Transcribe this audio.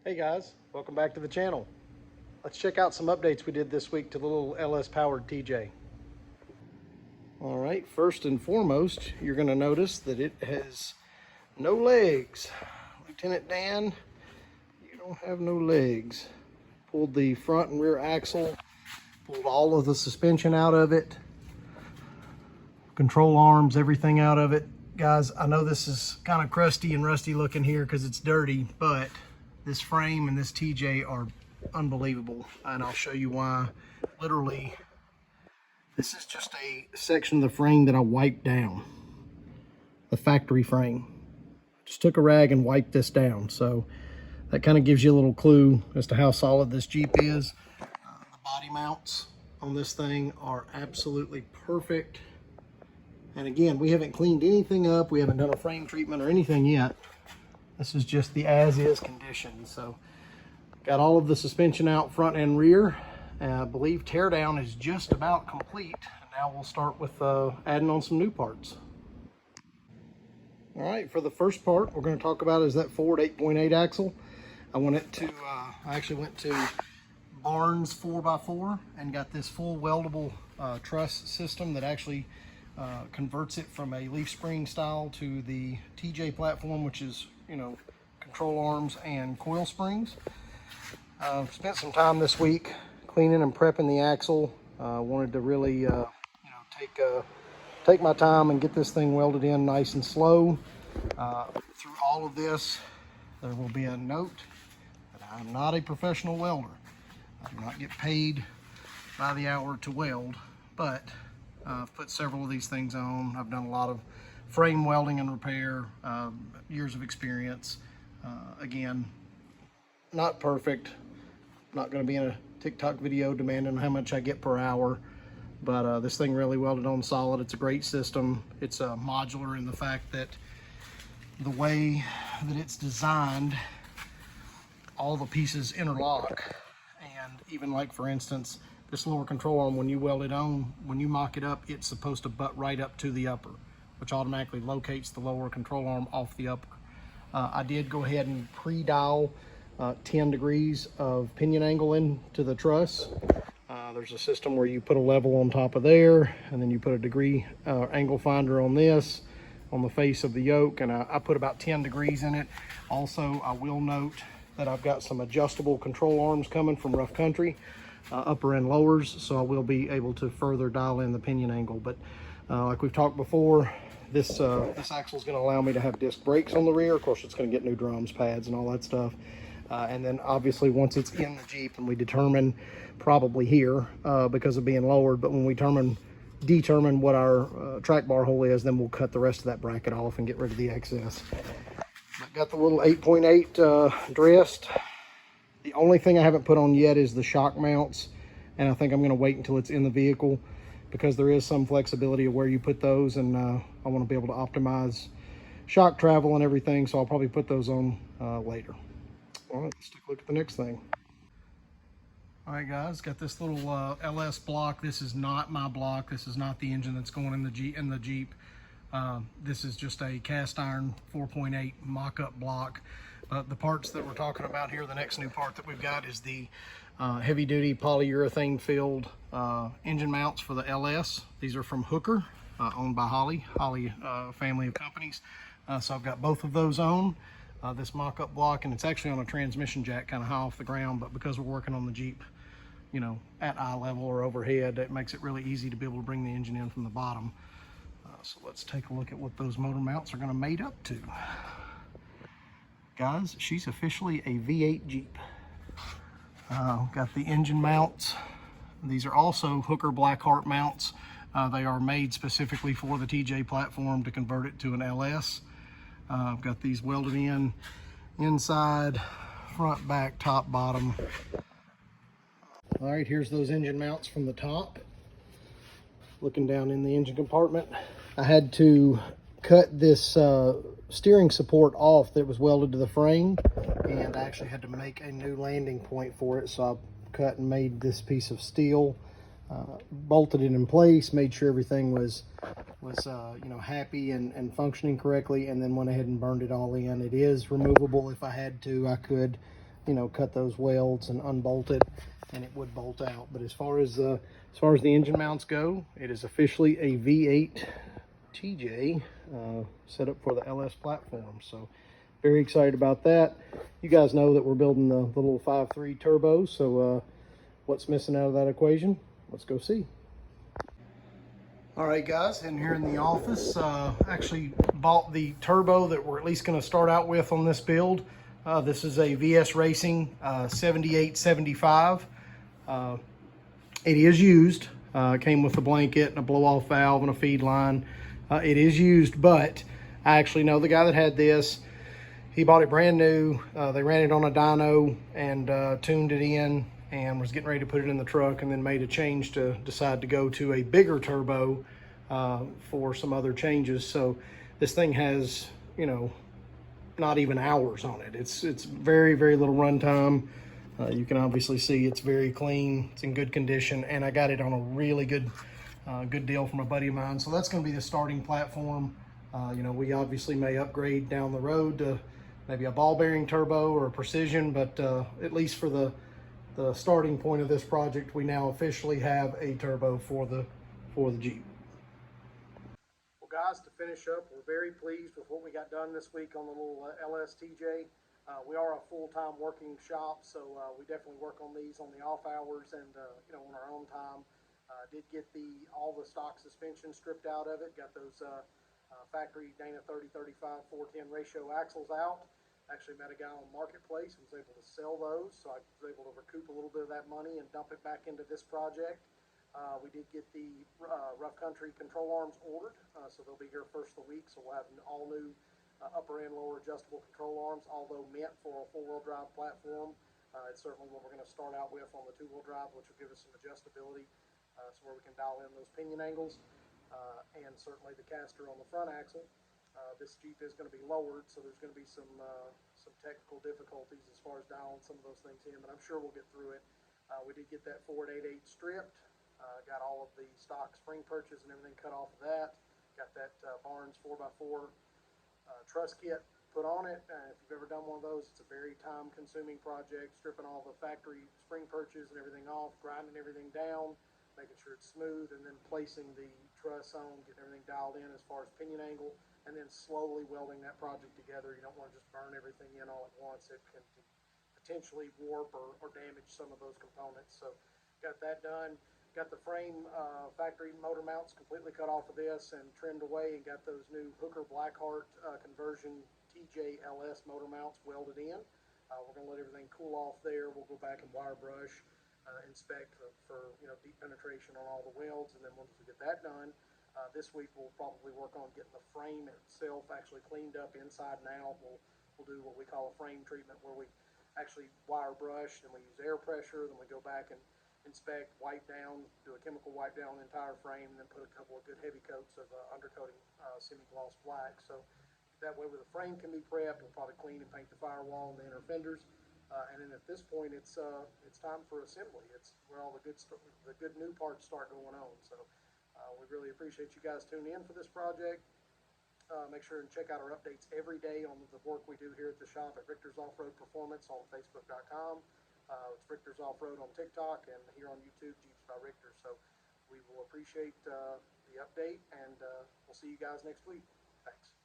Hey guys, welcome back to the channel. Let's check out some updates we did this week to the little LS powered TJ. All right, first and foremost, you're going to notice that it has no legs. Lieutenant Dan, you don't have no legs. Pulled the front and rear axle, pulled all of the suspension out of it, control arms, everything out of it. Guys, I know this is kind of crusty and rusty looking here because it's dirty, but this frame and this TJ are unbelievable, and I'll show you why. Literally, this is just a section of the frame that I wiped down, the factory frame. Just took a rag and wiped this down, so that kind of gives you a little clue as to how solid this Jeep is. The body mounts on this thing are absolutely perfect. And again, we haven't cleaned anything up. We haven't done a frame treatment or anything yet. This is just the as-is condition. So got all of the suspension out front and rear. I believe teardown is just about complete. Now we'll start with adding on some new parts. All right, for the first part we're going to talk about is that Ford 8.8 axle. I actually went to Barnes 4x4 and got this full weldable truss system that actually converts it from a leaf spring style to the TJ platform, which is, you know, control arms and coil springs. Spent some time this week cleaning and prepping the axle. Wanted to really, take my time and get this thing welded in nice and slow. Through all of this, there will be a note that I'm not a professional welder. I do not get paid by the hour to weld, but I've put several of these things on. I've done a lot of frame welding and repair, years of experience. Again, not perfect. Not going to be in a TikTok video demanding how much I get per hour, but this thing really welded on solid. It's a great system. It's modular in the fact that the way that it's designed, all the pieces interlock. And even like, for instance, this lower control arm, when you weld it on, when you mock it up, it's supposed to butt right up to the upper, which automatically locates the lower control arm off the upper. I did go ahead and pre-dial 10 degrees of pinion angle into the truss. There's a system where you put a level on top of there, and then you put a degree angle finder on this, on the face of the yoke, and I put about 10 degrees in it. Also, I will note that I've got some adjustable control arms coming from Rough Country, upper and lowers, so I will be able to further dial in the pinion angle. But like we've talked before, this axle is going to allow me to have disc brakes on the rear. Of course, it's going to get new drums, pads, and all that stuff. And then obviously once it's in the Jeep and we determine, probably here because of being lowered, but when we determine what our track bar hole is, then we'll cut the rest of that bracket off and get rid of the excess. I've got the little 8.8 dressed. The only thing I haven't put on yet is the shock mounts, and I think I'm going to wait until it's in the vehicle because there is some flexibility of where you put those, and I want to be able to optimize shock travel and everything, so I'll probably put those on later. All right, let's take a look at the next thing. All right, guys, got this little LS block. This is not my block. This is not the engine that's going in the Jeep. This is just a cast iron 4.8 mock-up block. The parts that we're talking about here, the next new part that we've got is the heavy-duty polyurethane filled engine mounts for the LS. These are from Hooker, owned by Holley family of companies. So I've got both of those on. This mock-up block, and it's actually on a transmission jack kind of high off the ground, but because we're working on the Jeep, you know, at eye level or overhead, it makes it really easy to be able to bring the engine in from the bottom. So let's take a look at what those motor mounts are going to mate up to. Guys, she's officially a V8 Jeep. Got the engine mounts. These are also Hooker Blackheart mounts. They are made specifically for the TJ platform to convert it to an LS. I've got these welded in, inside, front, back, top, bottom. All right, here's those engine mounts from the top. Looking down in the engine compartment, I had to cut this steering support off that was welded to the frame, and I actually had to make a new landing point for it. So I cut and made this piece of steel, bolted it in place, made sure everything was you know, happy and functioning correctly, and then went ahead and burned it all in. It is removable if I had to. I could you know, cut those welds and unbolt it, and it would bolt out. But as far as the engine mounts go, it is officially a V8 TJ set up for the LS platform. So very excited about that. You guys know that we're building the little 5.3 turbo. So what's missing out of that equation? Let's go see. All right, guys, in here in the office, actually bought the turbo that we're at least going to start out with on this build. This is a VS Racing 7875. It is used. It came with a blanket and a blow-off valve and a feed line. It is used, but I actually know the guy that had this. He bought it brand new. They ran it on a dyno and tuned it in and was getting ready to put it in the truck, and then made a change to decide to go to a bigger turbo for some other changes. So this thing has, you know, not even hours on it. It's very, very little runtime. You can obviously see it's very clean. It's in good condition, and I got it on a really good deal from a buddy of mine. So that's going to be the starting platform. You know, we obviously may upgrade down the road to maybe a ball bearing turbo or a precision, but at least for the starting point of this project, we now officially have a turbo for the Jeep. Well, guys, to finish up, we're very pleased with what we got done this week on the little LSTJ. We are a full-time working shop, so we definitely work on these on the off hours and you know, on our own time. Did get all the stock suspension stripped out of it. Got those factory Dana 30-35 410 ratio axles out. Actually met a guy on Marketplace and was able to sell those, so I was able to recoup a little bit of that money and dump it back into this project. We did get the rough country control arms ordered, so they'll be here first of the week. So we'll have all new upper and lower adjustable control arms, although meant for a four-wheel drive platform. It's certainly what we're going to start out with on the two-wheel drive, which will give us some adjustability, so where we can dial in those pinion angles, and certainly the caster on the front axle. This Jeep is going to be lowered, so there's going to be some technical difficulties as far as dialing some of those things in, but I'm sure we'll get through it. We did get that Ford 8.8 stripped. Got all of the stock spring perches and everything cut off of that. Got that Barnes 4x4 truss kit put on it. If you've ever done one of those, it's a very time-consuming project, stripping all the factory spring perches and everything off, grinding everything down, making sure it's smooth, and then placing the truss on, getting everything dialed in as far as pinion angle, and then slowly welding that project together. You don't want to just burn everything in all at once. It can potentially warp or damage some of those components. So got that done. Got the frame factory motor mounts completely cut off of this and trimmed away, and got those new Hooker Blackheart conversion TJLS motor mounts welded in. We're going to let everything cool off there. We'll go back and wire brush, inspect for you know, deep penetration on all the welds, and then once we get that done, this week we'll probably work on getting the frame itself actually cleaned up inside and out. We'll do what we call a frame treatment, where we actually wire brush, and we use air pressure, then we go back and inspect, wipe down, do a chemical wipe down on the entire frame, and then put a couple of good heavy coats of undercoating semi-gloss black. So that way, where the frame can be prepped, we'll probably clean and paint the firewall and the inner fenders. And then at this point, it's time for assembly. It's where all the good new parts start going on. So we really appreciate you guys tuning in for this project. Make sure and check out our updates every day on the work we do here at the shop at Richter's Off-Road Performance on Facebook.com. It's Richter's Off-Road on TikTok, and here on YouTube, Jeeps by Richter. So we will appreciate the update, and we'll see you guys next week. Thanks.